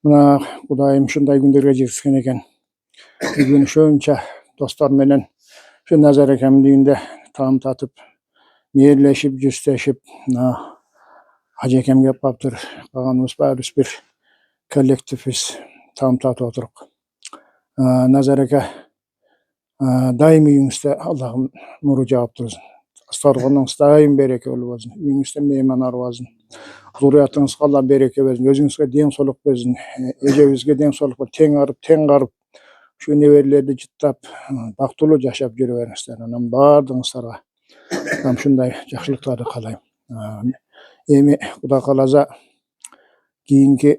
Mına Kudayım şunday günlerge жеткизген экен. Бүгүн şönçe dostlar menen şu nazar ekemliğinde taam tatıp, meyirleşip, cüsteşip, Hacı Ekem gep kaptır. Kaganımız barış bir kollektifiz taam tatı oturup. Nazar eke daimi yüngüste Allah'ım nuru cevap dursun. Astarğınız daim bereke olsun. Yüngüste meyman arvazın. Zuriyatınızga Allah bereke versin. Özünüzge den soluk versin. Ecebizge den soluk versin. Teң arıp, teң garıp. Şu neverlerdi jittap, baktulu yaşap жүрüveriңizdер. Anam bardığınızlarga tam şunday jakşılıklарды kalayım. Emi Kuda kalaza kiyinki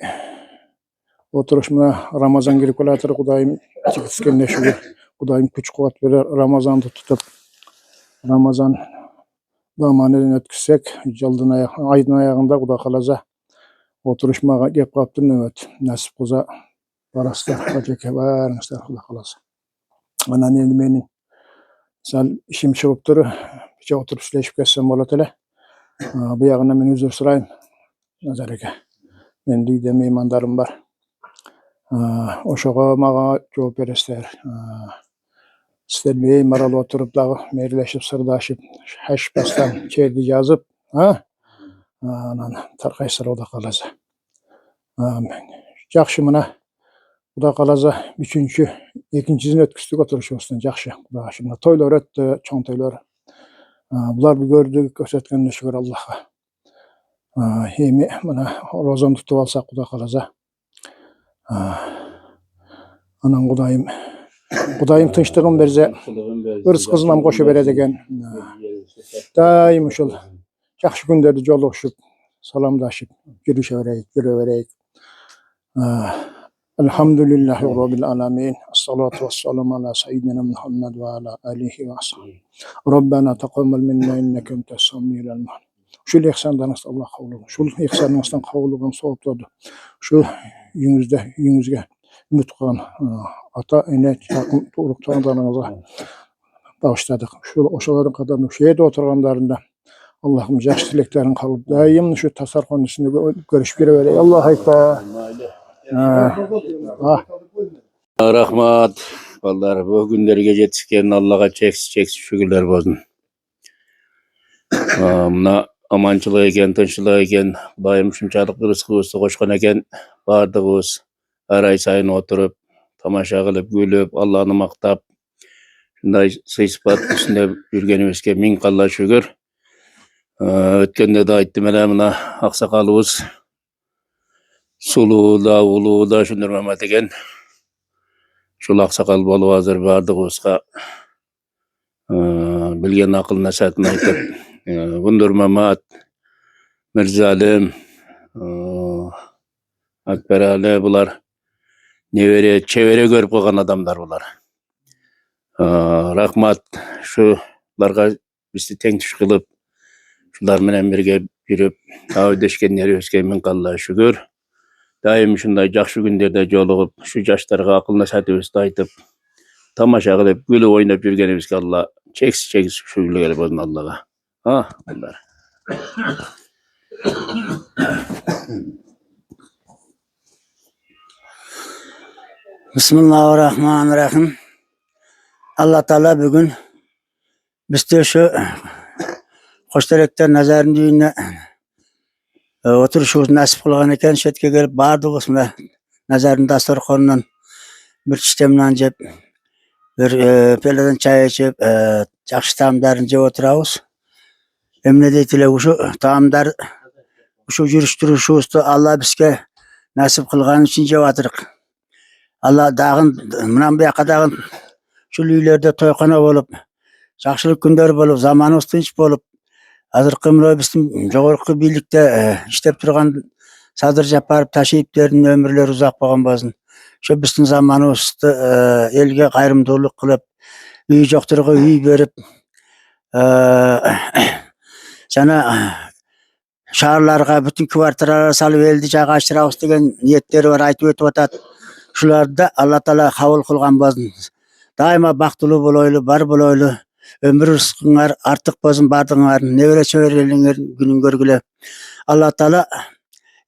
oturuşmuna Ramazan girip kalatır Kudayım çıkıskende şükür. Kudayım güç kuvvet verir Ramazan'da tutup Ramazan zamaneden ötküsek yıldın aydın ayağında Kuda kalaza oturuşmaga gep kaptır nöbet. Nasip kuza baraslar haceke varыңızдар Kuda kalasa. Anan endi menin sal işim çıkıp dur. Bir oturup süleşip kessem bolat ele. Bu yağına men özür sırayım. Nazar eke. Men düýde meymandarım var. Oşoga maga жооп бересиздер. Sizler maral oturup dağı meyirleşip sırdaşıp haş bastan çerdi yazıp anan tarkaysır oda kalaza. Jakşı mına Kuda kalaza ikincisini ötküstük oturuşubuzdan jakşı. Kuda şimdi toylar öttü, çoň toylar. Bular bir gördük, göstergende şükür Allah'a. Hemi mına rozan tutup alsak Kuda kalaza. Anan Kudayım tınçtığın berze, ırz kızınam koşu beredigen. Daim uşul, jakşı günlerde joluşup, salamdaşıp, yürüvereyik. Elhamdülillahi Rabbil alamin. Esselatu vesselamu ala seyyidina Muhammed ve ala alihi ve ashabihi. Rabbena taqabbal minna inneke entes samiul alim. Şul ihsandan Allah kavluğun. Şul ihsandan kavluğun soğutladı. Şu yüzüge mutkan ata ene yakın tuğruktanlarınıza bağışladık. Şu oşaların kadarını şu yerde oturanlarında Allah'ım jaş dileklerin kalıp daim şu tasar konusunda görüşüp verey. Allah ekber. Rahmat. Vallahi bu günlerge жетишкен Allah'a çeksiz şükürler olsun. Mına amançılık eken, tınçılık eken, daim şunçalık rızkыбызды koşkan eken, bardığız aray sayın oturup, tamaşa kılıp, gülüp, Allah'ını maktap, şunday sıysıpat üstünde yürgenimizge min kalla şükür. Ötkende de aytdım ele mına aksakalыбыз sulu da, ulu da şundur Mehmet eken. Şul aksakal bolup hazır bardığızga bilgen akıl nasatını aytıp, Bundur Mehmet, Mirzalim, Akber Ali bular nevere, çevere görüp koygan adamlar bular. Rahmat şularga bizi teң tuş kılıp, şular menen birge yürüp, ödeşkenleri ösken min Allah'a şükür. Daim şunday jakşı günlerde jolugup, şu jaşlarga akıl nasatыбызды aytıp, tamaşa kılıp, gülüp oynap yürgenibizge Allah çeksiz şükürler olsun Allah'a. Bunlar. Bismillahirrahmanirrahim. Allah Teala bugün bizde şu Koçterek'ten nazarın düğününe oturuşumuz nasip kılgan eken şetke gelip bardığız mı nazarın dasturxonundan bir çitemden jep bir peleden çay içip jakşı taamdарын jep oturabız. Emne deytiler şu taamдар şu жүрүштүрүшүбүздү Allah bizge nasip kılgan için jep atırık. Allah dağın mınan buyaka dağın şu üylerde toykana bolup, jakşılık günler bolup, zamanыбыз tınç bolup, azırkı mına bizim jogorku birlikte işlep turgan Sadır Japarov Taşiyevlerinin ömürleri uzak bolgan bolsun. Şu bizim zamanыбызды elge gayrımdуулuk kılıp, üy jokturga üy berip, jana şaharlarga bütün kvartiralara salıp eldi jaga açtırabız degen niyetleri var aytıp ötüp atat. Şularda Allah Teala kabul kılgan bolsun. Daima baktılı boloylu, bar boloylu, ömür rızkıňar artık bolsun bardığıňar, nevere çöwereliňer günün görgüle. Allah Teala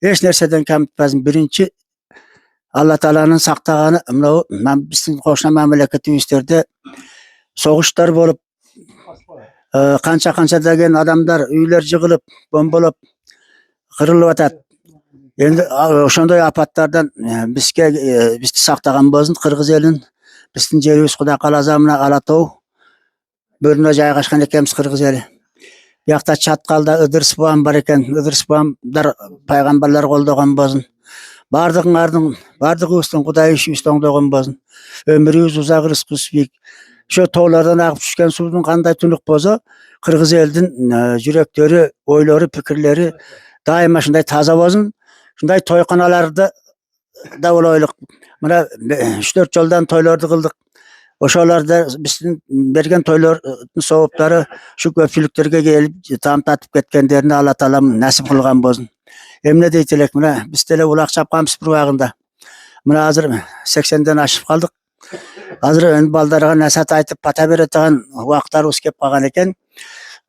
hiç nerseden kam etmesin. Birinci Allah Taala'nın saktagany mına bizim koşna memleketimizderde soğuşlar bolup kança degen adamlar üyler jygılıp bombalıp kırılıp atat. Endi oşondoy apatlardan bizi saktagan bolsun Kırgız elin bizdin jeribiz Kuda kalazamına Alatow bölüne jaygaşkan ekemiz Kırgız eli. Ýakda Çatkalda Idris Buam bar eken. Idris Buamlar paýgambarlar goldagan bolsun. Bardygyňyzdyn Hudaý işi üstüňdegan bolsun. Ömrüňiz uzak, rızkınız büyük. Şu toglardan agyp düşken suwdun kanday tünük bolsa, Kırgız eldin yürekleri, oýlary, pikirleri daima şunday taza bolsun. Şunday toýkanalarda da bolaýlyk. Mana 3-4 ýoldan toýlарды kıldık. Oşolarda bizim bergen toýlaryň sowapdary şu köpçülüklerge gelip tam tatyp ketkenlerini Allah Taala nasip kılgan bolsun. Emne diýtilek mana biz tele ulak çapgamyz bir wagtynda. Mana hazır 80'den aşyp kaldyk. Hazır endi baldarga nasat aýtyp pata beretigen wagtlar uskep kalgan eken.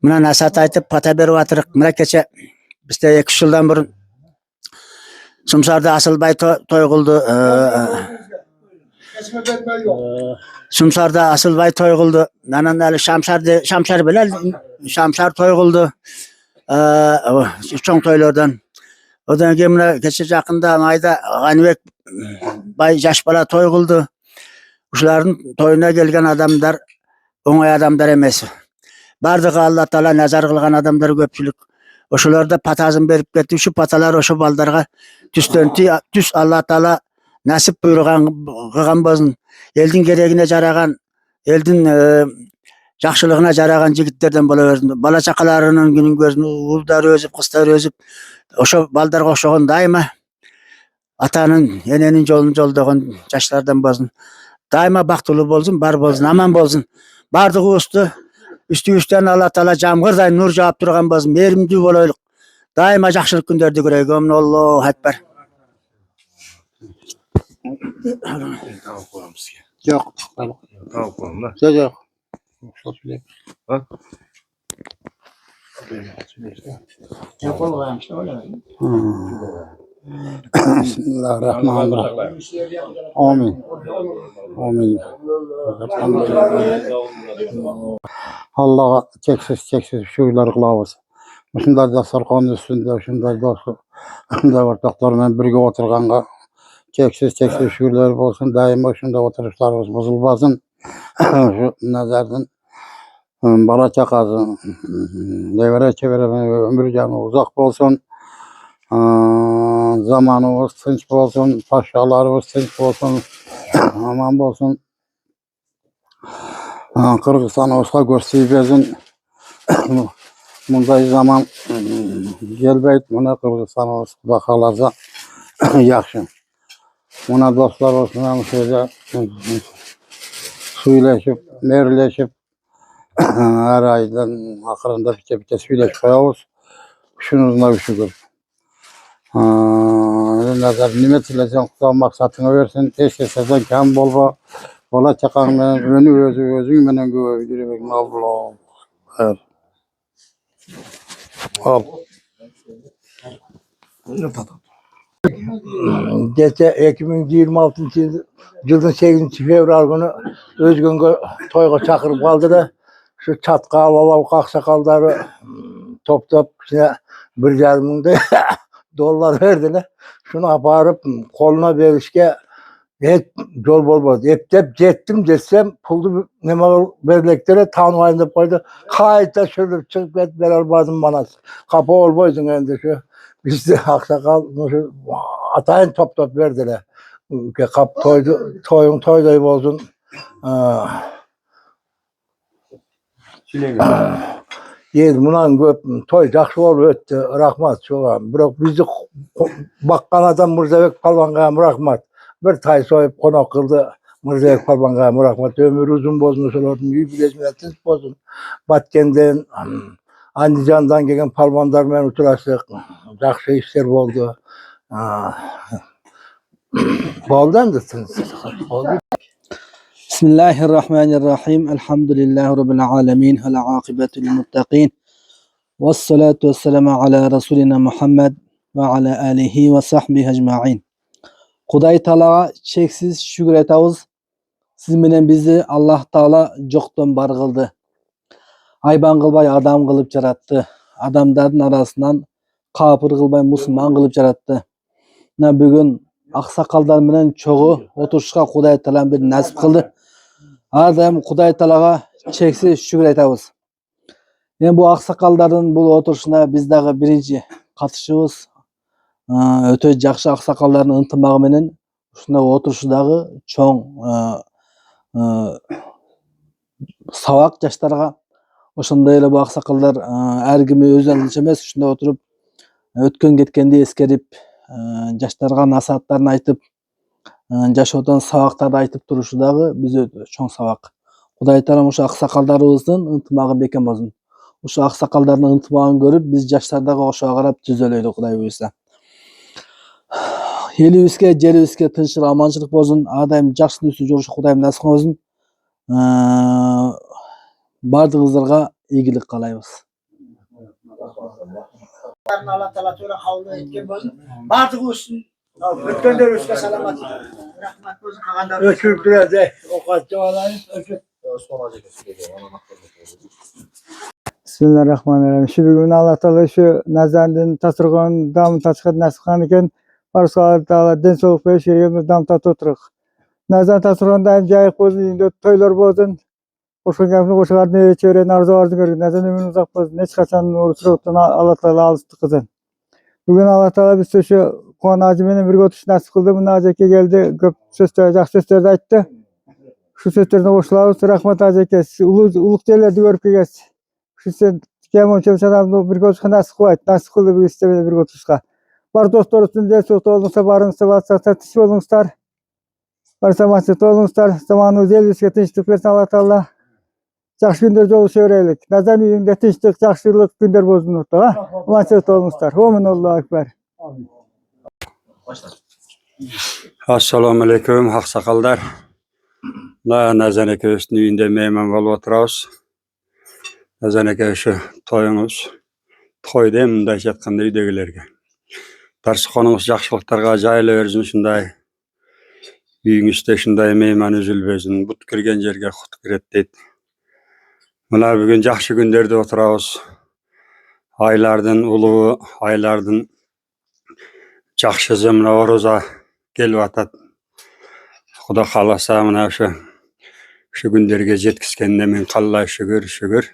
Mana nasat aýtyp pata berip atyryk. Mana keçe bizde 2 ýyldan burun Sumsarda Asylbay toy kıldı. Sumsarda Asylbay toy kıldı. Nanan ali Şamşar bilen Şamşar toy kıldı. Çoň toylardan. Odan keyin mına geçe jakynda aýda Ganybek bay jaş bala toy kıldı. Uşularyň toyuna gelgen adamlar oňay adamlar emes. Bardygy Allah Taala nazar kılgan adamlar köpçülük. Oşularda patazın berip ketdi. Şu patalar oşu baldarga düz Allah Taala nasip buyurgan bolsun. Eldin geregine jaragan, eldin jakşylygyna jaragan jigitlerden bola bersin. Bala çakalarynyň günün gözüni uldary özüp, kızlar özüp, oşo baldarga okşogan daima atanyň, enenin jolun joldagan jaşlardan bolsun. Daima baktılı bolsun, bar bolsun, aman bolsun. Bardygy üstü Allah Taala jamgyrday nur jap turgan bolsun. Merimli bolaýlyk. Daima jakşylyk günlerde göreyik. Allahu ekber. Yok. Yok. Bismillahirrahmanirrahim. Amin. Amin. Allah'a çeksiz şükürler kılavuz. Şunlar da sarkan üstünde, şunlar da ortaklarla birge oturganga çeksiz şükürler olsun. Daima şunda oturuşlarımız bozulmasın. Şu nazardan bala çakasın, devre çevre ömür canı uzak olsun. Zamanımız tınç olsun, paşalarımız tınç olsun, aman olsun. Kırgızistan'a görseyipezin bunday zaman gelbeyt, buna Kırgızistan'a bakalaza yakşın. Buna dostlar olsun, şöyle suyleşip, merleşip, her aydan akırında bite suyleşip koyavuz. Şunuzla şükür. Nazar nimet ilesen kutsal maksatını versin. Eşkeseden kam bolba. Bola çakan menen önü özüň menen göýürmek Allah. Evet. Al. Geçe 2026 yılın 8 fevral günü Özgün'e toyga çakırıp kaldı da şu çatkal, alav, aksakalları top içine $1,5 milyon dolar verdiler. Şunu aparıp koluna verişke hiç yol bolmadı. Hep jettim desem puldu neme verleklere tanıyınıp koydu. Kayıtta şöyle çıkıp ver almadım bana. Kapı olmaydın endi şu. Bizde aksakal atayın top verdiler. Kap toyday bozun. Yedim ulan toy jakşı bolup öttü. Rahmat çoğa. Biroq bizi bakkan adam Mırzabek Palvanga rahmat. Bir tay soyup konak kıldı. Mırzabek Palvanga rahmat. Ömür uzun bozun şolardyň yüzüne bozun. Batkenden Andijandan gelen palvanlar bilen uçuraşdyk. Jakşı işler boldu. Boldu endi. Bismillahirrahmanirrahim. Elhamdülillahi Rabbil alemin. Vel akibetu lil muttaqin. Vessalatu vesselamu ala Resulina Muhammed ve ala alihi ve sahbihi ecma'in. Kuday Taalaga çeksiz şükür etabız. Siz menen bizi Allah Taala jokton bar kıldı. Ayban kılbay adam kılıp jarattı. Adamların arasından kapır kılbay musulman kılıp jarattı. Mına bugün aksakallar menen çoğu oturuşka Kuday Taala bir nasip kıldı. Ardayım Kuday Taalaga çeksiz şükür etabız. Yani bu aksakalların bu oturuşuna biz dagı birinci katışыбыз. Öte jakşı aksakalların ынтымагы менен ушундай отурушдагы чоң сабак жаштарга ошондой эле бу аксакалдар ар кими өзүнчө эмес ушундай отуруп өткөн кеткенди эскерип жаштарга насааттарын айтып жашоодон сабактарды айтып турушу дагы бизге өтө чоң сабак. Кудай Таалам ушу аксакалдарыбыздын ынтымагы бекем болсун. Ушу аксакалдардын ынтымагын көрүп биз жаштар дагы ошого карап түзөлөйлү Кудай буйрса. Elibizge, jeribizge tınçlık, amançılık bozun. Adayım jakşı üstü joluşu Kudayım nasip olsun. Bardığızlarga iyilik kalayбыз. Allah Taala töre kabul etken bolsun. Bardygy üstün ötkönдөр üstüne salamat. Rahmat bolsun kalanlar. Ökürtürede o kaçta olayım. Bismillahirrahmanirrahim. Şu bugün Allah Taala şu nazardan tasırgan dam tasıkat nasıkan eken Barsa Allah Taala den soğuk beş yerimiz dam tat oturuk. Nazar tasırgan daim jayık bolsun, indi toylar bolsun. Oşun gapını oşugar ne çören arzu arzu görün. Nazar ömrün uzak bolsun. Hiç kaçan uğursuruktan Allah Taala alıştı kızın. Bugün Allah Taala biz şu konacı menen bir oturuş nasip kıldı. Bu nazeke geldi. Köp sözler, jakşı sözlerdi aytdı. Şu sözlerine koşulabız. Rahmat azeke. Uluk yerlerde görüp kelgesiz. Şu sen kemen çemşadamda bir oturuşka nasip kılayt. Nasip kıldı bir istemede bir oturuşka. Bar dostlar üstünde destek olunsa barınızsa varsa satış olunuzlar. Varsa mahset olunuzlar. Zamanınız elbisine tinçlik versin Allah Taala. Jakşı günler jolu çevreylik. Nazan uyunda tinçlik, jakşılık günler bozulur da. Mahset olunuzlar. Amin Allahu ekber. Assalamu alaikum haksakaldar. Nazan ekebizin uyunda mehman bolup oturabız. Nazan eke şu toyuңuz toyda mындай жатканда үйдөгүлөргө. Дарсыконуңуз жакшылыктарга жайыла берсин ушундай. Үйүңүздө ушундай мейман үзүлбөсүн. Бут кирген жерге кут кирет дейт. Мына бүгүн жакшы күндөрдө отурабыз. Айлардын улуу, айлардын жакшысы мына ороза келип атат. Кудай кааласа мына şu күндөргө жеткизгенине мен Аллага шүгүр.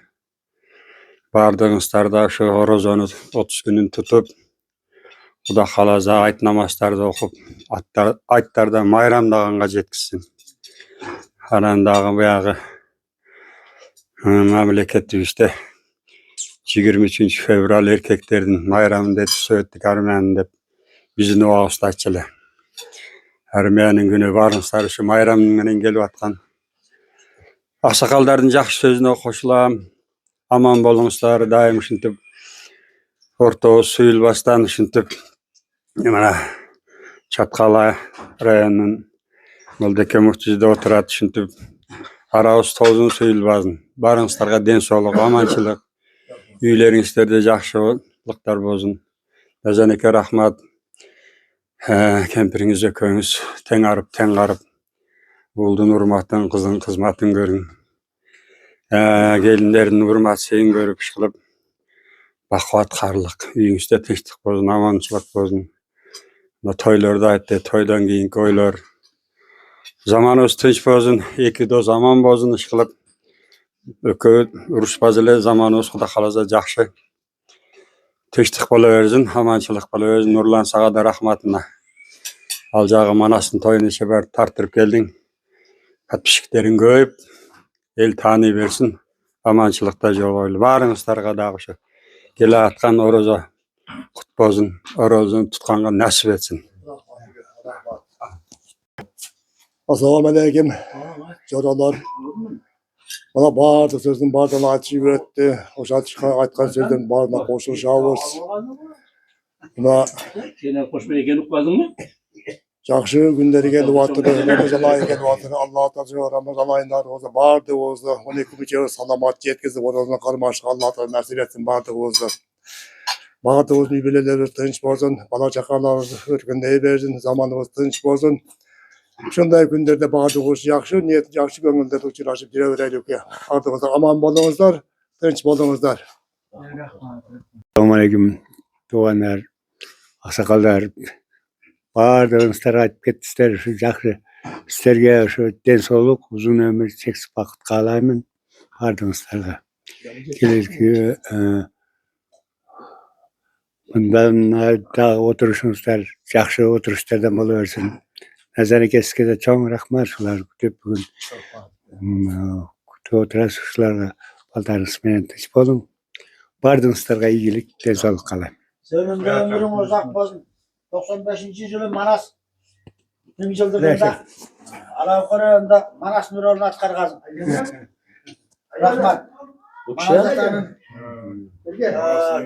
Бардыгыңыздар да şu орозону 30 күнүн тутуп, Кудай кааласа айт намаздарды окуп, айттарда майрамдаганга жеткизсин. Анан дагы баягы мамлекетибизде 23 fevral erkeklerдин майрамын деп Söğütlük Armağanı деп биздин убагыбызда айтчу эле. Armağanын күнү барыңыздар şu майрам менен келип аткан аксакалдардын жакшы сөзүнө кошулам. Aman bolуңуздар, дайым ушинтип ортобуз суюлбастан ушинтип мына Чаткала районунун Молдеке Муктизде отурат ушинтип арабыз тозун суюлбасын. Барыңыздарга ден соолук, аманчылык, үйлөрүңүздөрдө жакшылыктар болсун. Назанеке рахмат. Кемпириңиз экөөңүз тең арып, тең карып, уулдун урматын, кыздын кызматын көрүң. Келиндердин урматын көрүп иш кылып, бакубат карлык, үйүңүздө тынчтык болсун, аманчылык болсун. Toylorda aytты, toydan keyinki oylar. Zamanımız tınç bolsun, iki dost aman bolsun iş kılıp. Ökö uruşpaz ele zamanımız Kuda kalasa jakşı. Tınçtık bola versin, amançılık bola versin. Nurlan sağa da rahmatına. Aljağı manasın toyunu şeber tartırıp geldin. Patpişiklerin köyüp, el tanı versin. Amançılıkta jol koyulu. Barыңızlarga dagı şu. Gele atkan oroza kut bolsun, orozunu tutkanга nasip etsin. Assalamu alaikum. Joralar. Bana bardı sözün bardan açıp öttü. O aytkan sözün barına koşuluşabız. Buna Seni koşmaya gelip kaldın mı? jakşı günleri gelip atırı. Ramazan ayı gelip atırı. Allah Teala Ramazan ayında olsa bardı olsa 12 mücevher salamat yetkizip orasına karmaşık Allah Teala nasip etsin bardı olsa. Bağdığımız birbirlerimiz tınç bozun. Bala çakalarımız örgündeyi versin. Zamanımız tınç bozun. Şunday günlerde bağdığımız yakşı, niyet yakşı gönülde uçuraşıp girevereydik ya. Ardımızda aman bolunuzlar, tınç bolunuzlar. Assalamualaikum doğanlar, aksakallar. Bardığınızlar aytып kettisler şu jakşı sizlerge şu densoğluk, uzun ömür, çeksiz vakit kalayman bardığınızlarga. Kelerki bundan da oturuşunuzlar, jakşı oturuşlardan boluversin. Nazar kesike de çoğun rahmat şular köp bugün. Kutu oturasız şularga baldarınız menen tinç bolun. Bardığınızlarga iyilik, densoğluk kalayman. Senin de ömrün uzak olsun. 95. yılı Manas 1. yıldırımda Alavukları'nda Manas Nurol'unu atkargazım. Rahmat. Manas Atan'ın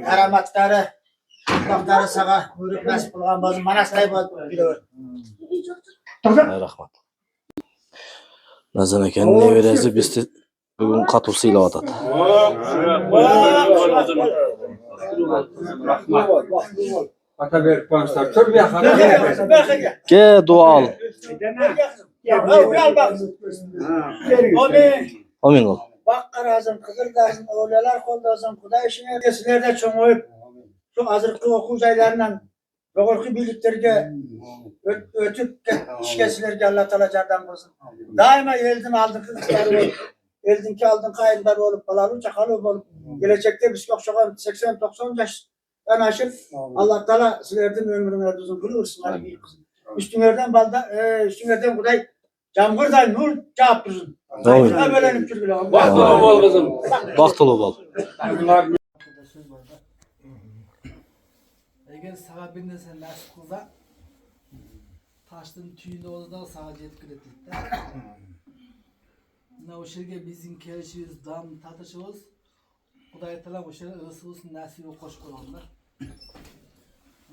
karamatları, kulakları sağa buyurup nasip bulgan bozun. Manas kayboldu. Rahmat. Nazan eken ne veresi biz de bugün katılsıyla atat. Ke dua al. Amin ol. Bak karazım, kızıldasın, oğlalar koldasın, kuda işine desilerde çoğuyup şu azırkı okul jaylarından doğurki birliklerge ötüp işkesilerge Allah Teala jardan kılsın. Daima eldin aldın kızları olup, eldinki aldın kayınları olup, balalı çakalı olup, gelecekte biz okşakan 80-90 yaştan aşıp Allah Teala sizlerden ömrünü uzun kılırsın. Üstünlerden balda, üstünlerden kuday camgırday nur cevap dursun. Amin. Böylenim Türk'le. Baktılı bol kızım. Baktılı bol. Eğer sağa bindirsen nasip kılsa taştın tüyünde odadan sağa yetkil ettik de. O şerge bizim kelişimiz, dam tatışımız Kuday Teala o şerge ısıvısın nasibi koş koyalım da.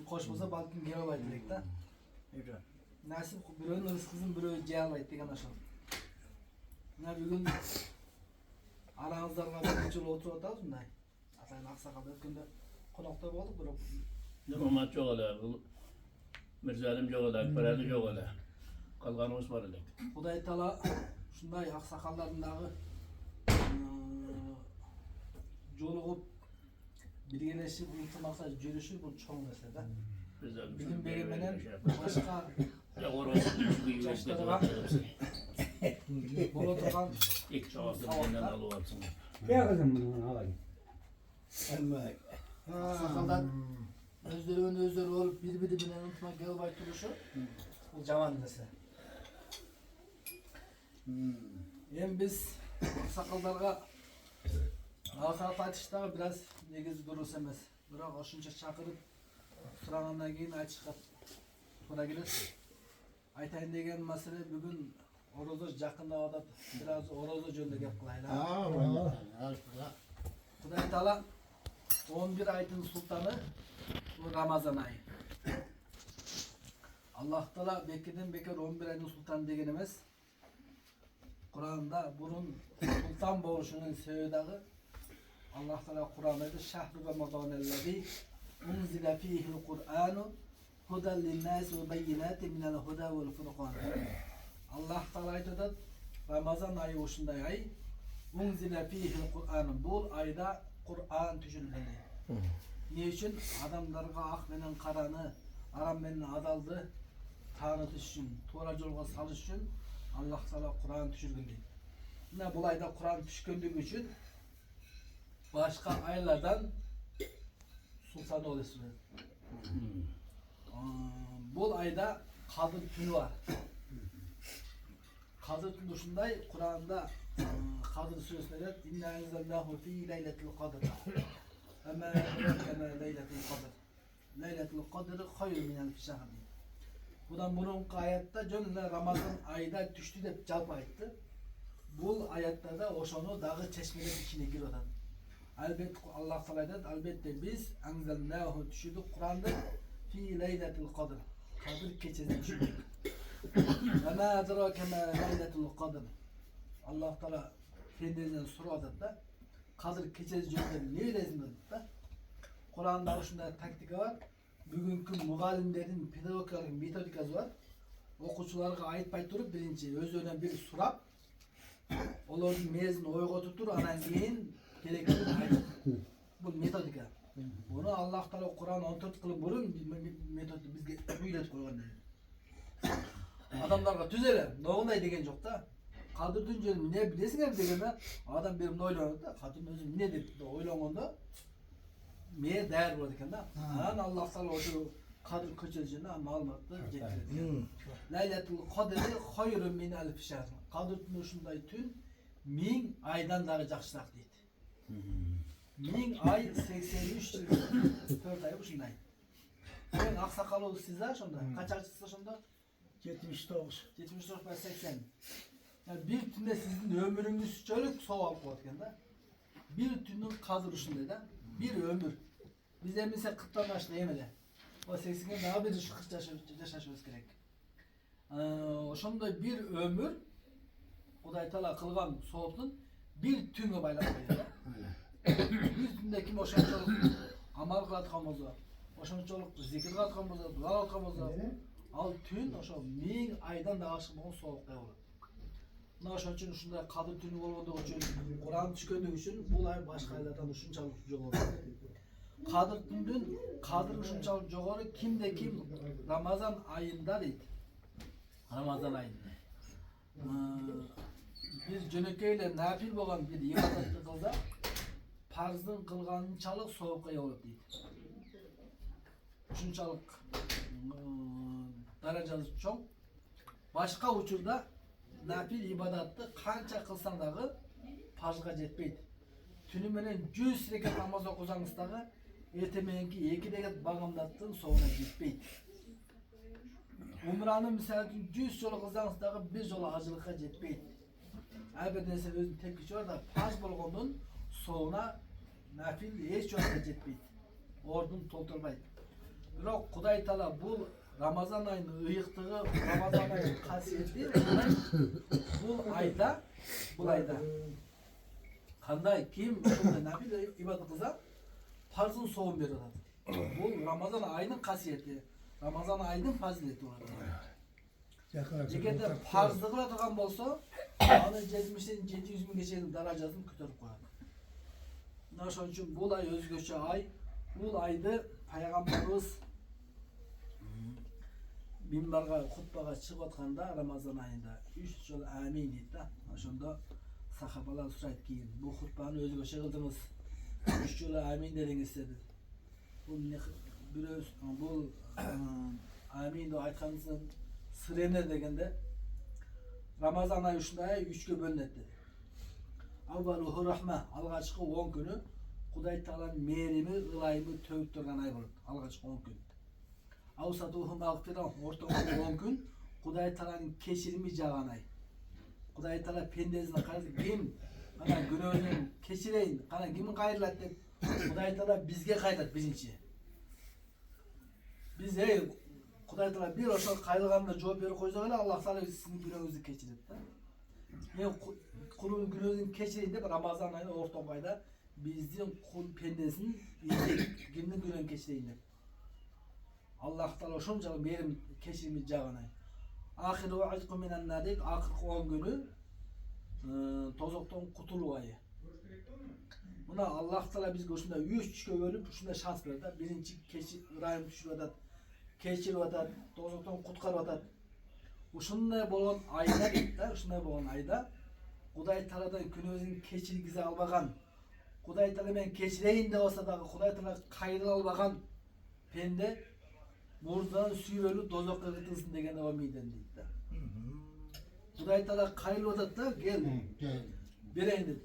Koşmasa balkın gel olaydı direkt de. Nasip birinin ırıskızın biri ceyal olaydı degen aşağı. Bugün aranızlarga bir yıl oturup oturuz mı? Atayın aksakalda ötkünde konakta olduk bulup. Yaman çok ola. Mirzalim çok ola. Parali çok ola. Kalganımız var elek. Kuday Teala şunday aksakallarındağı joluğup birgeleşip iltimaksa jürüşür bu çoğun mesele. Bilim berimenen başka Ya orası bir yaşlarına bol oturgan ilk cevabından alıvarsın. aksakaldan özleri olup birbirine unutmak gel bay duruşu bu cavan mesele. Hem biz aksakallarga Nasihat aytışta biraz negiz durus emas. Biroq oshuncha chaqirib so'ragandan keyin aytishga to'g'ri keladi. Aytayin degan masala bugun Orozo yaqinda odat biraz Orozo jo'nda gap qilaylik. Xudoy taolo 11 aytin sultoni bu Ramazon oyi. Alloh taolo bekirdan bekor 11 aytin sultoni degan emas. Qur'onda burun sulton bo'lishining sebebidagi Allah Teala Kur'an'da şahru Ramazan'ellezî unzile fîhil Kur'anu huden linnâsi ve beyinâti minel huda vel furqan. Allah Teala aytadi Ramazan ayı oşunday ay unzile fîhil Kur'anu bu ayda Kur'an tüşürildi. Ne için? Adamlarga ak menen qarani, aram menen adaldı tanıtış için, to'g'ri yo'lga salish için Allah Teala Kur'an tüşürgündü. Ne bu ayda Kur'an tüşkündüğü için başka aylardan sultan oluyorsun. Bu ayda Kadir günü var. Kadir günü şunday Kur'an'da Kadir suresinde inna enzelnahu fi leyletil kadr. Ama kema leyletil kadr. Leyletil kadr hayr min elf şehr. Bundan bunun ayette Cönle Ramazan ayda düştü de calp ayıttı. Bu ayette de oşonu dağı çeşmeler içine giriyor. Elbette Allah Teala'dan elbette biz enzelnahu düşürdük Kur'an'da fi leyletil kadr. Kadir gecesinde düşürdük. Ve ma adrake ma leyletil kadr. Allah Teala kendinden soruyor da Kadir gecesi ne bilesiniz da Kur'an'da şunday taktika var. Bugünkü mugallimlerin pedagogik metodikası var. Okuçularga aytpay turup birinci özüne bir surap olorun mezini oyga tutur anan keyin gerekli aytып. Bu metodika. Bunu Allah Taala Kur'an 14 kılıp burun metodu bizge uyretip koygan. Adamlarga tüzele, noğunay degen yok da. Kadir Tüncel'in ne bilesinger degende adam benim oylandı da Kadir özü ne dep oylanganda me değer болады eкен да. Ana Allah Taala oşu Kadir Köçelci'ne malumatlı getirdi. Laylatul Kadri hayrun min alf shahr. Kadir tünü şunday tün 1000 aydan daha жақсырақ deydi. 1000 ay 83 yıl 4 ay bu şunday. Ben aksakalı siz ha şunda. Kaç açısı şunda? 79. 79 by 80. Yani bir tünde sizin ömrünüz çölük soğuk болады eкен да. Bir tünün kadri şunday da. Bir ömür. Biz eminse 40'tan başlı yemedi. O 80'e daha bir 40 yaşaşımız gerek. Oşonda bir ömür Kuday Taala kılgan soğuktun bir tüngü baylap koyuyor. Bir tünde kim oşonçoluk amal kılatkan bolsa, oşonçoluk zikir kılatkan bolsa, dua kılatkan bolsa, al tün oşo 1000 aydan da aşık bolgan soğukta olur. Mına oşon üçün uşunday Kadir tünü bolgondogu üçün, Kur'an түшкөндүгү üçün бул ай башка айлардан ушунчалык жогору. Kadir tündün Kadir ушунчалык жогору kimde kim Ramazan ayında deydi. Ramazan ayında. Biz jönökeyle nafil bolgan bir ibadatты kılsa parzdın kılgançalık soğukka olup deydi. Ушунчалыk darajası çok. Başka uçurda nafil ibadatты kança kılsan dağı parzga jetpeydi. Tünü menen 100 rekat namaz okusanız dağı ertemenki 2 rekat bagımdattın soğuna jetpeydi. Umranı misal üçün 100 jolu kılsanız dağı bir jolu hacılıkka jetpeydi. Elbette sen özün tepkisi var da parz bolgondun soğuna nafil hiç jolga jetpeydi. Ordun tolturbaydı. Biroq Kuday Taala bu Ramazan ayının ıyıktığı, Ramazan ayının kasiyeti bu ayda kanday kim nafil ibadet kılsa parzın soğun verir. Bu Ramazan ayının kasiyeti, Ramazan ayının fazileti var. Jekede parzı kılatırgan bolsa, anı 70'den 700 bin geçelim darajasını kötörüp koyar. Naşon üçün bu ay özgöçe ay, bu aydı Peygamberimiz minbarga hutbaga çıkıp atkanda Ramazan ayında 3 jol amin deydi da. Oşonda sahabalar surayt keyin bu hutbany özgöçe kıldınız. 3 jol amin dediniz dedi. Bu amin de aytkanızın sırene degende Ramazan ayı uşunday 3'gө bölünет dedi. Avvaluhu rahma, algaçkı 10 günü Kuday Taala'nın mehrimi, ılayımı tövüp durgan ay bolot. Algaçkı 10 gün. Avsaduhu mağfiran, ortalığı 10 gün Kuday Taala'nın keşirimi jağan ay. Kuday Taala pendesine karşı kim ana günahını keşireyin, kana kimin kayırlat dep Kuday Taala bizge kayrat birinci. Biz Kuday Taala bir oşo kayılganda жооп берип койсо эле Аллах Таала sizin günahınızı keçirет да. Men kulun günahını keçireyim dep Ramazan ayında ortalığı ayda bizden kul pendesini kimin günahını keçireyim dep. Allah Taala oşonçalыk berim keçirimi jağan ay. Ahiru azqu minan nadik akırkı 10 günü tozoktan kutulup ayı. Buna Allah Taala bizge uşunda 3'gө bölüp uşunda şans berdi. Birinci ırayım düşürüp atat, keçirip atat, tozoktan kutkarıp atat. Uşunday bolgan ayda deydi da, uşunday bolgan ayda Kuday Taala'dan günөөsүн keçirgize albagan, Kuday Taala men keçireyin de olsa da Kuday Taala kayırı albagan pende buradan suyölü dozokka gıtılsın degen o miden deydi da. Kuday Taala kayırıp atat da gel. Bereyin dedi.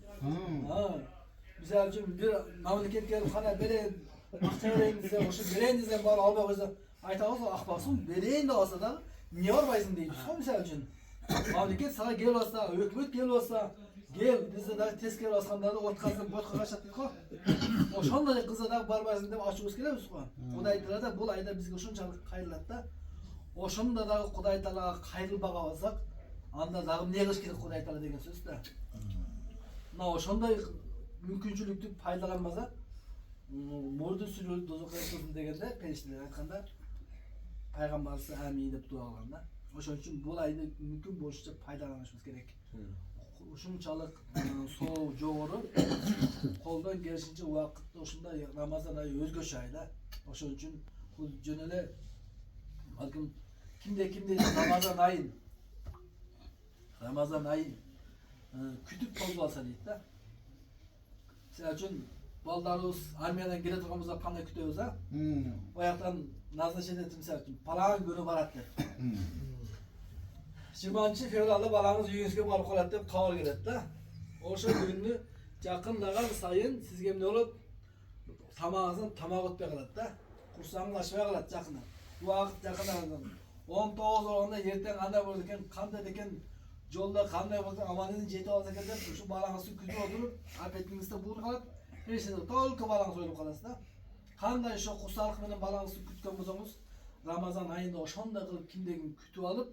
Misal üçün bir mamlaket gelip kana bereyin, akça bereyin dese, oşu bereyin dese bari alba koysa aytağız o akbaksın bereyin de olsa da niye varbaysın deyip so misal üçün. Mamlaket sana gel olsa, hükümet gel olsa, gel dese de tezkere olsanlarda otkasın botka kaçat deyip ko. Oşonday kızı da barbaysın deyip açıp kelebиз ko. Kuday Taala da bul ayda bizge uşunçalыk kayırlat da. Oşonda da Kuday Taalaga kayırılbaga bolsak, anda dagы эмне кылыш керек Kuday Taala деген сөз да. Mına oşonday mümkünçülüktü paydalanmasa murdu sürüp dozokka tutsun degende perişteler aytkanda Peygamberimiz amin dep dua kılganda. Oşon üчүн бул айды мүмкүн болушунча пайдаланышыбыз керек. Ушунчалык соо жогору колдон келишинче убакытта ушундай Рамазан айы өзгөчө ай да. Ошон үчүн бул жөн эле балким кимде Рамазан айын күтүп болуп алса дейт да. Сен үчүн балдарыбыз армиядан келе турган болсо кандай күтөбүз а? Ояктан назначение этип мисалы үчүн палаан күнү барат деп. 20 fevralda balanız үйүңүзгө барып калат деп кабар келет да. Ошол күнү жакындаган сайын сизге эмне болот? Тамагыңыздан тамак өтпөй калат да. Курсагыңыз ачпай калат жакында. Убакыт жакындаганда 19 болгондо эртең кандай болот экен, кандай экен, жолдо кандай болот, аманын жетип алса экен деп ушу балаңызды күтүп отуруп, апетиңизде буур калат. Эшеде толку балаңыз ойлоп каласыз да. Кандай ошо курсалык менен балаңызды күткөн болсоңуз, Рамазан айында ошондой кылып кимдегин күтүп алып,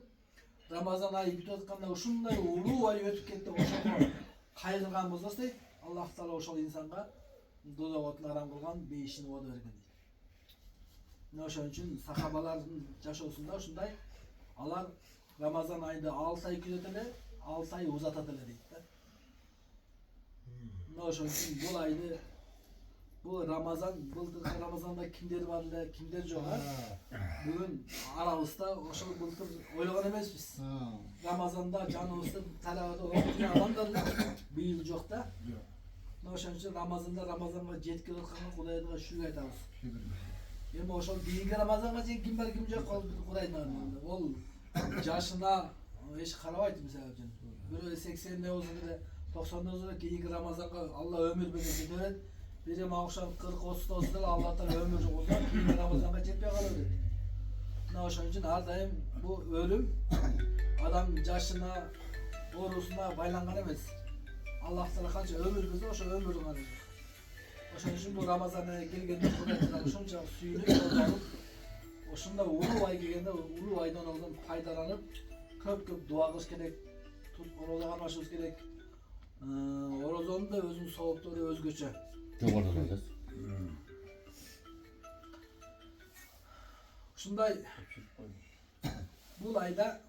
Рамазан айы күтүп атканда ушундай улуу ай өтүп кетти, ошого кайгырган болсоңуз дейт, Аллах Таала ошол инсанга дозок отун арам кылган бейишин убада берген дейт. Ошон үчүн сахабалардын жашоосунда ушундай алар Рамазан айында 6 ай күтөт эле, 6 ай узатат эле дейт да. Ошон үчүн бул айды бул Рамазан, былтыркы Рамазанда кимдер бар эле, кимдер жок а? Бүгүн арабызда ошол былтыр ойлогон эмеспиз. Рамазанда жаныбызды талабада окуган адамдар быйыл жок да. Ошон үчүн Рамазанга жеткирип атканга Кудайга шүгүр айтабыз. Эми ошол бийинки Рамазанга чейин ким бар ким жок Кудайдын ардында. Ол жашына эч карабайт мисалы үчүн. Бирөө 80 болсо деле 90 болсо деле кийинки Рамазанга Алла өмүр менен жетирет. Бири макшан 40-30 болсо деле Алла Таала өмүр жогозо кийинки Рамазанга жетпей калат дейт. Ошон үчүн ар дайым бул өлүм адам жашына, оорусуна байланган эмес. Аллах Таала канча өмүр берсе ошо өмүрдүн арызы. Ошон үчүн бул Рамазан айы келгенде Кудайдан ошончо сүйүнүп, ошондой улуу ай келгенде улуу айдан алдан пайдаланып, көп дуа кылыш керек, орозо кармашыбыз керек. Орозонун да өзүнүн сооптору өзгөчө. Ушундай бул айда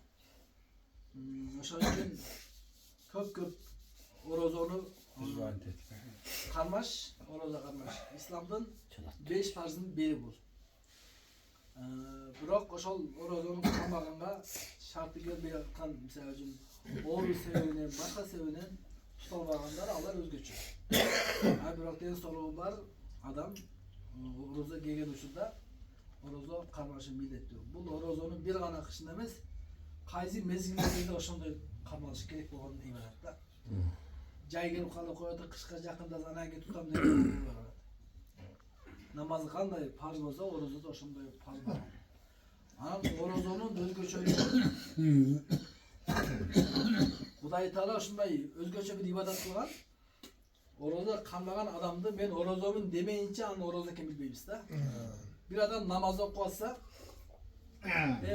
ошон үчүн көп орозону кармаш, орозо кармаш. Исламдын 5 парзынын бири бул. Бирок ошол орозону кармаганга шарты келбей аткан, мисалы үчүн оору себебинен, башка себебинен туталбагандар алар өзгөчө. Бирок ден соолугу бар адам орозо келген учурда орозо кармашы милдеттүү. Бул орозонун бир гана кышында эмес, кайсы мезгилдерде ошондой кармалыш керек болгон ибарат да. Жай келип калып коет, кышка жакында анан кийин тутам деген бар. Намазы кандай парз болсо, орозо да ошондой парз бар. Анан орозонун өзгөчөлүгү Кудай Таала ушундай өзгөчө бир ибадат кылган. Орозо кармаган адамды мен орозомун демейинче анын орозо экенин билбейбиз да. Bir adam namaz okuyorsa,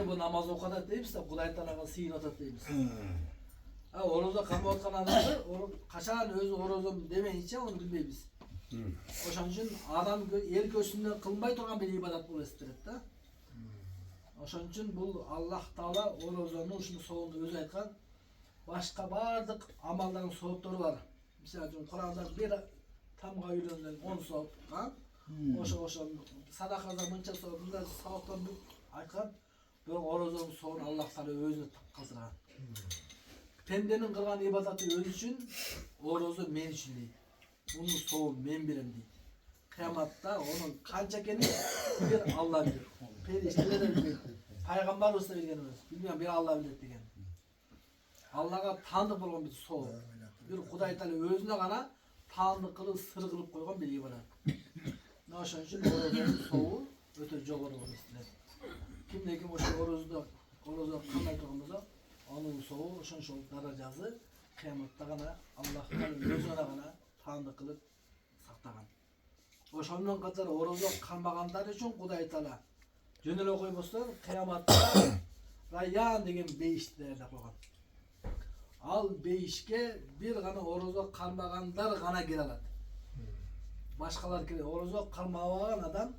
bu namaz okuyor deyimiz de Kudai Teala'ga sihir atat deyimiz. Orozda kalma otkan adamdır, kaçan özü orozum demeyince onu bilmeyiz. Oşan için adam el göğsünde kılmay turgan bir ibadat bulu istiret da. Oşan için bu Allah Teala orozonu uşunu soğunda özü aytkan, başka bardık amalların soğutları var. Mesela Kur'an'da bir tamga yüründen 10 soğut kan. Oşo sadakada mınça soğutunda sağlıktan aytkan, bir orozonun soğunu Allah Teala özüne kaldırgan. Pendenin kılgan ibadatı öz için, orozu men için değil. Bunun soğu men birem değil. Kıyamatta onun kança kendini bir Allah bilir. Perişteler de bilir. Peygamber olsa bilgenimiz. Bilmiyorum bir Allah bilir degen. Allah'a tanıdık bolgan bir soğu. Bir Kudai Teala özüne gana tanıdık kılıp sır kılıp koygan bir ibadat. Oşon üçün orozonun soğu öte jogorу bolуп эстелет. Kimde kim oşo orozda kanday turgan bolsa, onun soğu ошончол даражасы кыяматта гана Аллахтан өзүнө гана таандык кылып сактаган. Ошондон катар орозо кармагандар үчүн Кудай Таала жөн эле койбостон кыяматта Райян деген бейишти даярдап койгон. Ал бейишке бир гана орозо кармагандар гана келе алат. Başkalar kire. Orada kalmayan adam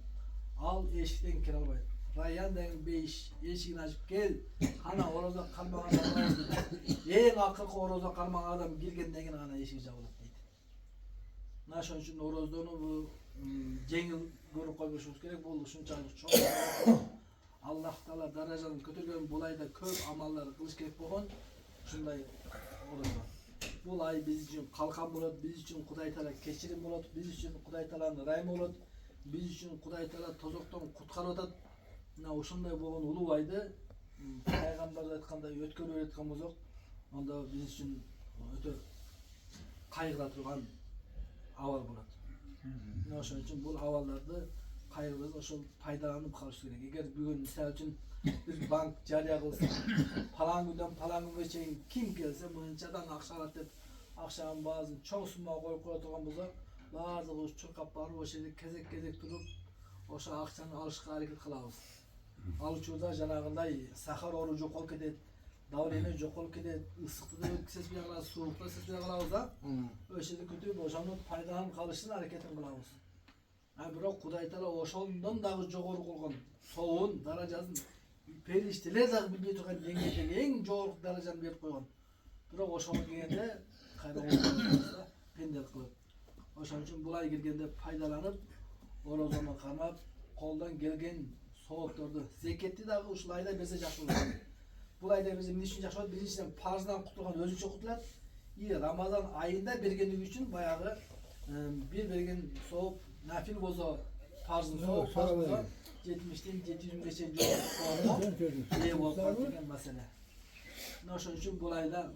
al eşikten kire almaydı. Rayyan deyin 5 eşiğini açıp gel. Hana orada kalmayan adam dedi. En akıllı orada kalmayan adam girgenden gene hana eşiği çabılıp deydi. Naşon için orada onu bu cengil görüp koymuşuz gerek buldu şunçalık çok. Allah Teala darajanın kötülüğün bulayda köp amalları kılış gerek bolğon şunday orada. Bulay biz için kalkan bolat, biz için Kuday Teala kechirim bolat, biz için Kuday Teala'nın rahim bolat, biz için Kuday Teala tozoktan kutkarıdat. Mına ошондой болгон улуу пайгамбар айткандай өткөрүп өткөн болсок, анда биз үчүн өтө кайгыра турган абал болот. Мына ошон үчүн бул абалдарды кайгыбыз ошол пайдаланып калыш керек. Эгер бүгүн мисалы үчүн бир банк жарыя кылса, палан күндөн палан күнгө чейин ким келсе мынчадан акча алат деп акчанын баазын чоң сумма коюп кое турган болсо, баардыгыбыз чуркап барып ошол жерде кезек туруп ошо акчаны алышка аракет кылабыз. Алучуда жанагындай сахар оору жок болуп кетет, давление жок болуп кетет, ысыкты да сезбей калабыз, суукту да сезбей калабыз да. Ошол жерде күтүп ошону пайдаланып калыштын аракетин кылабыз. Бирок Кудай Таала ошондон дагы жогору кылган соогун даражасын периштелер дагы билбей турган деңгээлдеги эң жогорку даражаны берип койгон. Бирок ошого келгенде кайра пенделик кылып. Ошон үчүн булай келгенде пайдаланып, орозону кармап, колдон келген соотторду, зекетти дагы ушул айда берсе жакшы болот. Бул айда берсе эмне үчүн жакшы болот? Биринчиден парыздан кутулган өзүнчө кутулат. Рамазан айында бергендиги үчүн баягы бир берген сооп нафил болсо парызын сооп, парыз болсо 70-тен 700 миңге чейин жогору болуп калат деген маселе. Мына ошон үчүн бул айда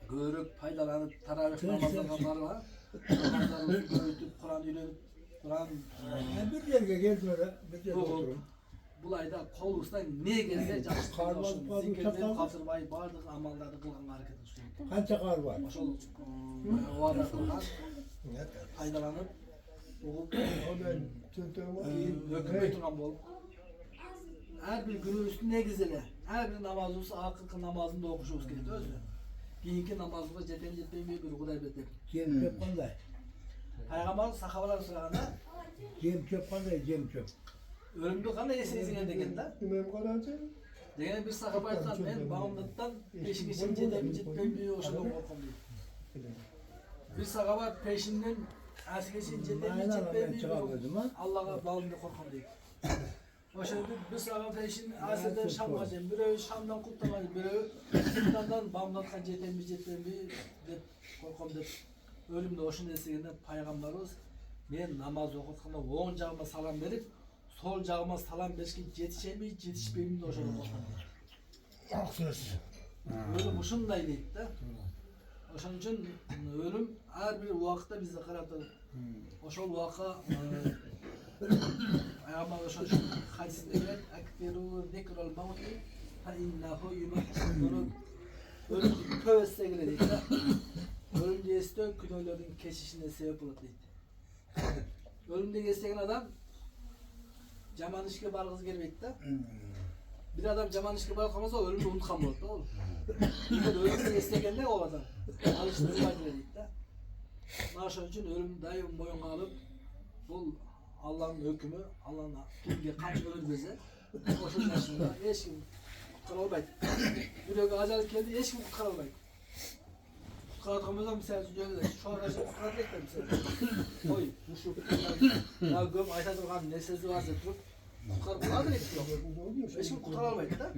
көбүрөөк пайдаланып, таравих намаздарга барып, намаздарды көбөйтүп, Куран үйрөнүп, Kur'an bir yerge geldiler, bir yerge oturun. Bul ayda kolumuzdan ne gelse çalıştırıyor. Zikirden kapsırmayı bardık amalları kılgan hareket ediyor. Kança kar var? Oşol o arada kılgan faydalanıp dökülmey turgan bolup her bir günün üstüne gizeli, her bir namazımız akılkı namazında okuşumuz gerekti özü. Kiyinki namazımız jetmey bir Kuday betep. Cem çöp kanday? Peygamber sahabalar sırasında Cem çöp kanday, cem çöp. ölümdü kana esinize degen da. Degen bir sahaba aytkan men bağımlılıktan peşin için jetmey oşodan korkam deydi. Bir sahaba peşinden askesin jetmey Allah'a bağımlı korkam deydi. Oşonda bir sahaba peşin asirden Şam'a jem, biröv Şam'dan Kutlam'a, biröv Kutlam'dan bağımlılıktan jetmey dep korkam deydi. Ölümde oşun esegende Peygamberimiz men namaz okutkanda oң жагыма салам берип, сол жагыма салам беришке жетишемби, жетишпеймби деп ошону корком. Ак сөз. Ölüm ушундай дейт да. Ошон үчүн ölüm ар бир убакытта бизди карап турат. Ошол убакка Peygamber ошол хадисинде келет, "Акфиру зикрул маути фа иннаху юмахсурун." Ölüm көп эссе келет дейт да. Ölümde esnön günahların keşişine sebep olur deydi. Ölümde esnegen adam jaman işke bargız gelmeydi da. Bir adam jaman işke bargamasa ölümde unutkan bolot da oğlum. Ölümde esnegende o adam alıştırılmaydı deydi da. Naşon üçün ölüm daim boyunga alıp bul Allah'ın hükmü, Allah'ın kimge kaç ölür bize. Oşun yaşında hiç kim kutkara olmaydı. Büröge acalık geldi, hiç kim kutkara olmaydı. Kutkaratkamızda misal şu an aşağı kutkaratlayık da misal. Oy, şu ya göm ayta durgan nesesi varsa turup kutkaratmadı ne yok. Hiç kim kutkara olmaydı da.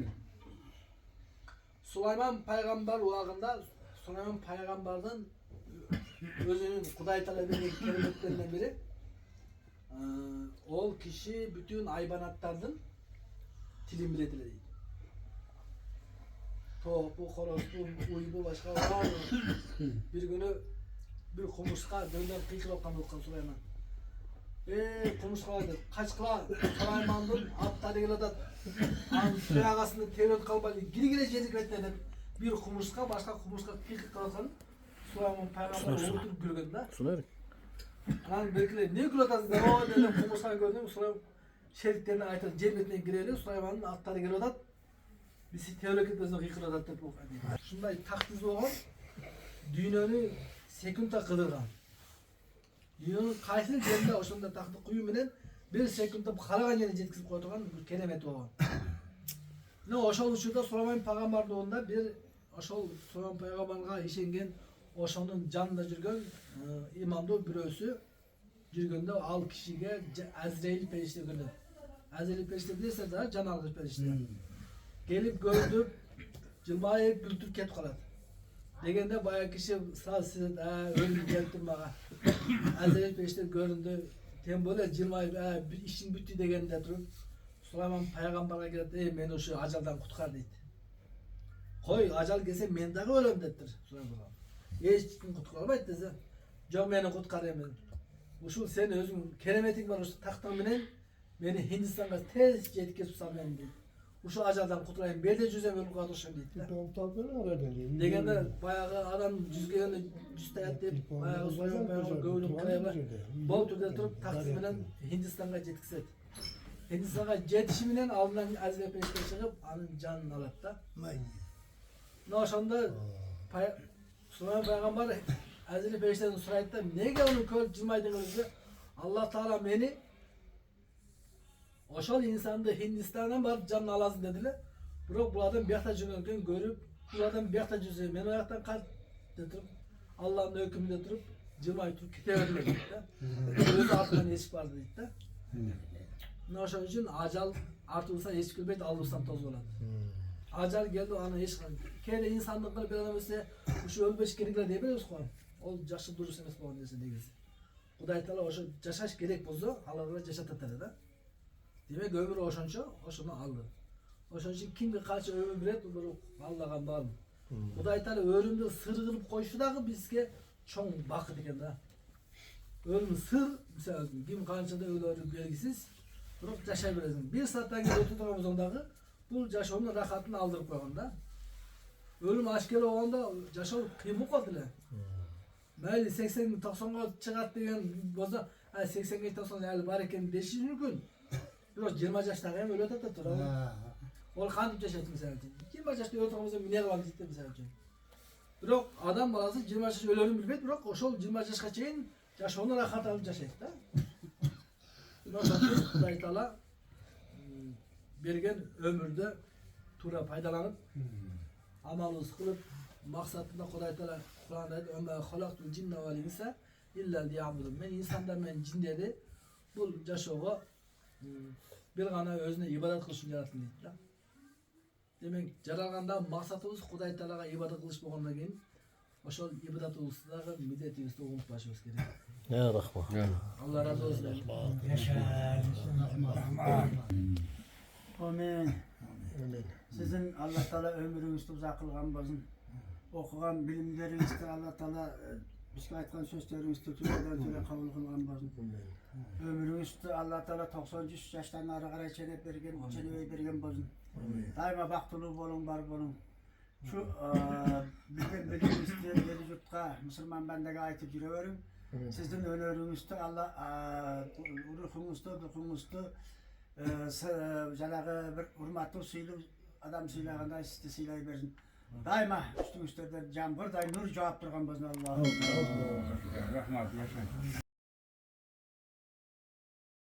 Sulayman Peygamber uağında Sulayman Peygamber'den özünün Kuday Teala berген kelimetlerinden biri ol kişi bütün hayvanatlardan tilin bilediler deydi. Toğuk bu, horoz bu, uy bu, başka var mı? Bir günü bir kumuşka dönden kıyıklı olkan Sulayman. Kumuşka vardı. Kaç kıla Sulayman'ın atları geliyordu. Tuyağasını terörde kalmadı. Gire jedik etmeden bir kumuşka başka kumuşka kıyıklı kalkan Sulayman Peygamber oturup gülgün de. Sulayman. Lan belki ne gülüyordu? O dedim kumuşka gördüm. Sulayman şeritlerine aytıp cerbetine girelim. Sulayman'ın atları geliyordu. Bizi teolog etmesine hikıradat dep okuydu. Şunday taktiz olgan, dünyanı sekunda kıdırgan. Dünyanın qaysi yerinde oşonda taxtı kuyu menen bir sekundda karagan yerine jetkizip koy turgan bir keremet o. Ne oşol uçuda Süleyman Peygamber doğunda bir oşol Süleyman Peygamberga işengen oşonun janında жүрген imamdo birösü жүргөндө al kişiге Azrail perişte gördü. Azrail perişte dese de can algıç perişte. Gelip gördü, jılmayıp gültürüp ketip kalat. Degende bayağı kişi sağ sizin ölüm geldim bana. Azrail perişte göründü. Tem böyle jılmayıp bir işin bitti degende durup Süleyman Peygamber'e geldi, men oşu ajaldan kutkar deydi. Koy ajal gelse men dagı ölüm dedidir Süleyman. Hiç kim kutkarmaydı dese. Yok meni kutkar emin. Uşul sen özün keremetin var uşu taktın menen meni Hindistan'a tez jetkizip salmen deydi. Uşu ajaldan kutulayım berde yüzem ölüp kalışım deydi. Degende bayağı adam yüzgende yüztayat deyip bayağı Süleyman Peygamber gövülüp kayaba bol türde turup taktı menen Hindistan'a jetkizet. Hindistan'a jetişi menen aldından Azrail perişte çıkıp anın canını alat da. Ne oşanda Süleyman Peygamber Azrail perişteden soraydı da nege onu kör cılmaydın özü Allah Teala meni oşol insandı Hindistan'dan barıp canını alasın dediler. Bırak bu adam bir yakta jönölken görüp bu adam bir yakta cüzü men o yaktan kalp dedirip Allah'ın hükmünde durup cılmayı turup kiteverdiler deyip de. Özü altından eşik vardı deyip de. Ne oşol için acal artılırsa eşik gülbeydi alırsan toz oladı. Acal geldi o ana eşik. Kere insanlıkları bir adam öse şu ölbeş gerekler diye biliyoruz koyalım. O jaşı durus emes bolgan nерсе негизи. Кудай Таала ошо жашаш керек болсо, аларга жашатат да. Демек өмүр ошончо, ошону алды. Ошон үчүн кимге канча өмүр берет, бул Аллага багым. Кудай Таала өлүмдү сыр кылып койушу дагы бизге чоң бакыт экен да. Өлүм сыр, мисалы ким канчада өлөрү белгисиз, бирок жашай бересиң. Bir сааттан кийин өтүп турган болсоң дагы бул жашоонун рахатын алдырып койгон да. Өлүм ашкера болгондо жашоо кыйын болуп калды эле. Mayli 80-90'a çıkart деген болса, 80'e 90 әлі бар екен деші мүмкін. Бірақ 20 жаштағы hem өлі өтіп тұр. Ол қандып жашайды мысалы үшін. 20 жашта өлі тұрғымызда минер қалып дейді мысалы үшін. Бірақ адам баласы 20 жаш өлерін білмейді, бірақ ошол 20 жашқа чейін жашауына рахат алып жашайды да. Құдай Таала берген өмірді тура пайдаланып, амалыбыз қылып, maksatında Kuday Teala Kur'an'da dedi ömme halaktul cinne vel insa illa liya'budun. Men insanda men cinleri bu jaşoğa bir gana özüne ibadet kılışın yaratıldı deydi. Demek jaralganda maksatımız Kuday Teala'ga ibadet kılış bolgandan keyin oşol ibadet ulusundagı midetibizdi unutpашыбыз керек. Ya rahmat. Allah razı olsun. Amin. Sizin Allah Teala ömrünüzü uzak kılgan bolsun. Okugan bilimlerinizde Allah Teala bizge aytkan sözlerinizde Türkiye'den türe kabul kılgan bolsun. Ömrünüzde Allah Teala 90-100 yaştan arı qaray çenep bergen, çenebey bergen bolsun. Daima baktılуу bolun, bar bolun. Şu bilgen bilimizde yeri yurtqa Müslüman bandage aytıp jüre berin. Sizin önörünüzde Allah ruhunuzda, ruhunuzda janağı bir hurmatlı suylu adam suylaganda sizde suylay bersin. Daima üstüngüzlerden can bir day nur cevap durgan bolsun Allah.